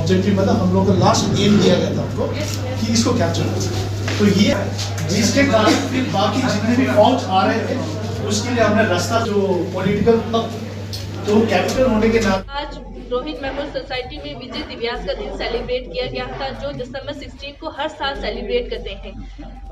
Objective मतलब हम लोग का लास्ट एम दिया गया था हमको कि इसको कैप्चर करें। तो ये जिसके कारण फिर बाकी जितने भी फॉर्म्स आ रहे थे उसके लिए हमने रास्ता जो पॉलिटिकल तो कैपिटल होने के नाते आज रोहित मेमोरियल सोसाइटी में विजय दिव्यास का दिन सेलिब्रेट किया गया था, जो दिसंबर 16 को हर साल सेलिब्रेट करते हैं।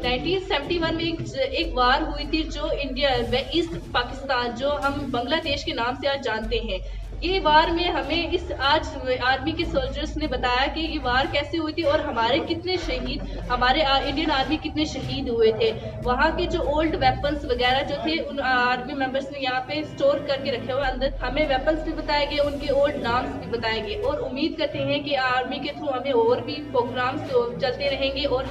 1971 में एक वार हुई थी जो इंडिया व ईस्ट पाकिस्तान, जो हम बांग्लादेश के नाम से आज जानते हैं। ये वार में हमें इस आज आर्मी के सोल्जर्स ने बताया कि ये वार कैसे हुई थी और हमारे कितने शहीद, हमारे इंडियन आर्मी कितने शहीद हुए थे। वहाँ के जो ओल्ड वेपन्स वगैरह जो थे उन आर्मी मेंबर्स ने यहाँ पे स्टोर करके रखे हुए अंदर। हमें वेपन्स भी बताए गए, उनके ओल्ड नाम्स भी बताए गए और उम्मीद करते हैं कि आर्मी के थ्रू हमें और भी प्रोग्राम्स चलते रहेंगे और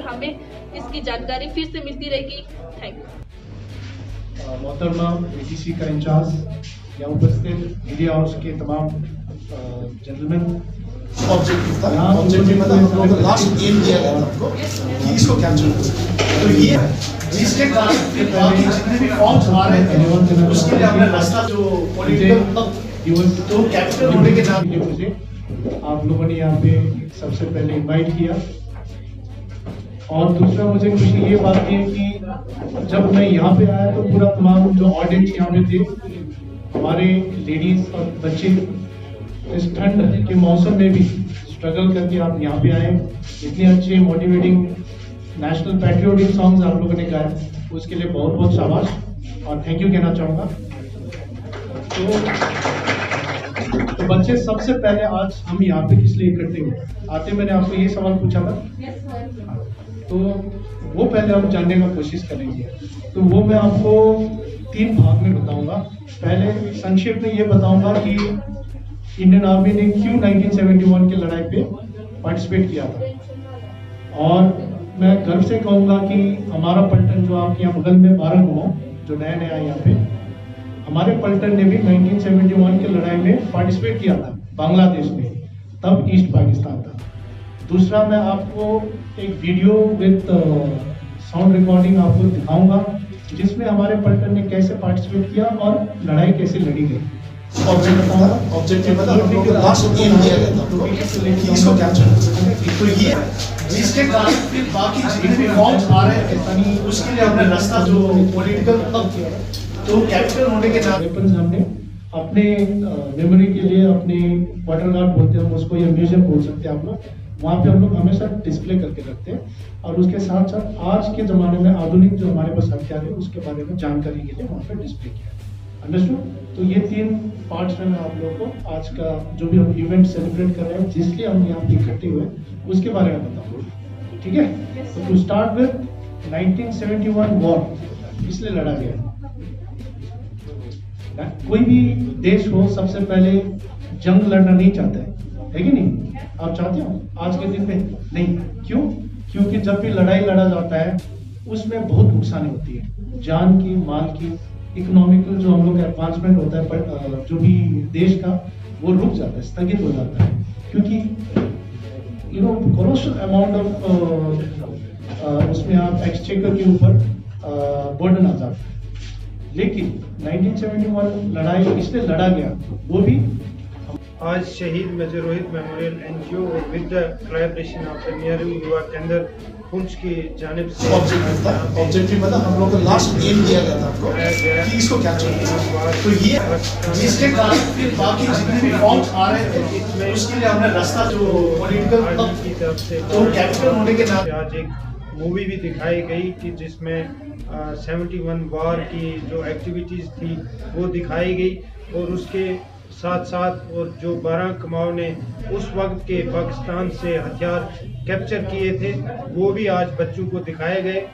हमें इसकी जानकारी फिर से मिलती रहेगी। Thank you. मोहतरमा ATC का इंचार्ज, यहाँ उपस्थित मीडिया हाउस के तमाम जेंटलमैन। ऑब्जेक्टिव था, ऑब्जेक्टिव मतलब हम लोग का लास्ट एम दिया गया था हमको कि इसको कैप्चर करें। तो ये जिसके कारण फिर बाकी जितने भी फॉर्म्स आ रहे थे उसके लिए हमने रास्ता जो पॉलिटिकल तो कैपिटल होने के नाते मुझे आप लोगों ने यहाँ पे सबसे पहले इनवाइट किया। और दूसरा मुझे खुशी ये बात है कि जब मैं यहाँ पे आया तो पूरा तमाम जो ऑडियंस यहाँ पे थे, हमारे लेडीज और बच्चे इस ठंड के मौसम में भी स्ट्रगल करके आप यहाँ पे आए। इतने अच्छे मोटिवेटिंग नेशनल पैट्रियोटिक सॉन्ग्स आप लोगों ने गाए, उसके लिए बहुत बहुत शाबाश और थैंक यू कहना चाहूँगा। तो बच्चे, सबसे पहले आज हम यहाँ पे किस लिए इकट्ठे हुए? आते मैंने आपको ये सवाल पूछा था, तो वो पहले हम जानने का कोशिश करेंगे। तो वो मैं आपको 3 भाग में बताऊंगा। पहले संक्षेप में ये बताऊंगा कि इंडियन आर्मी ने क्यों 1971 की लड़ाई पे पार्टिसिपेट किया था, और मैं गर्व से कहूंगा कि हमारा पलटन जो आपके यहाँ बगल में 12 गाँव जो नया नया यहाँ पे, हमारे पलटन ने भी 1971 की लड़ाई में पार्टिसिपेट किया था बांग्लादेश में, तब ईस्ट पाकिस्तान था। दूसरा, मैं आपको एक वीडियो विद साउंड रिकॉर्डिंग आपको दिखाऊंगा जिसमें हमारे पलटन ने कैसे पार्टिसिपेट किया और लड़ाई कैसे लड़ी गई। ऑब्जेक्टिव मतलब हम लोग का लास्ट एम दिया गया था कि इसको कैप्चर करें। तो ये जिसके कारण फिर बाकी जितने भी फॉर्म्स आ रहे थे उसके लिए हमने रास्ता जो पॉलिटिकल तो कैपिटल होने के नाते वेपन्स हमने अपने मेमोरी के लिए, अपने वाटर गार्ड बोलते हैं उसको, या म्यूजियम बोल सकते हैं आप लोग, वहाँ पे हम लोग हमेशा डिस्प्ले करके रखते हैं। और उसके साथ साथ आज के ज़माने में आधुनिक जो हमारे पास हथियार है उसके बारे में जानकारी के लिए वहाँ पे डिस्प्ले किया है। अंडरस्टूड? तो ये 3 पार्ट्स में मैं आप लोगों को आज का जो भी हम इवेंट सेलिब्रेट कर रहे हैं, जिसलिए हम यहाँ पे इकट्ठे हुए, उसके बारे में बताऊँगा। ठीक है? तो टू स्टार्ट विद 1971 वॉर इसलिए लड़ा गया। कोई भी देश हो सबसे पहले जंग लड़ना नहीं चाहता है कि नहीं? आप चाहते हो आज के दिन में? नहीं। क्यों? क्योंकि जब भी लड़ाई लड़ा जाता है उसमें बहुत नुकसान होती है, जान की, माल की, इकोनॉमिकल जो हम लोग का एडवांसमेंट होता है पर जो भी देश का, वो रुक जाता है, स्थगित हो जाता है, क्योंकि कोलोसल अमाउंट ऑफ उसमें आप एक्सचेकर के ऊपर बर्डन आ जाता है। लेकिन 1971 लड़ाई इसलिए लड़ा गया, वो भी आज शहीद major Rohit memorial NGO with the collaboration of the Nehru Yuva Kendra Poonch की जानिब से ऑब्जेक्टिव मतलब हम लोग का लास्ट एम दिया गया था हमको कि इसको कैप्चर करें। तो ये जिसके कारण फिर बाकी जितने भी फॉर्म्स आ रहे थे उसके लिए हमने रास्ता जो पॉलिटिकल की तरफ से तो कैपिटल होने के नाते आज एक मूवी भी दिखाई गई कि जिसमें 71 वार की जो एक्टिविटीज़ थी वो दिखाई गई, और उसके साथ साथ और जो 12 कमाओं ने उस वक्त के पाकिस्तान से हथियार कैप्चर किए थे वो भी आज बच्चों को दिखाए गए।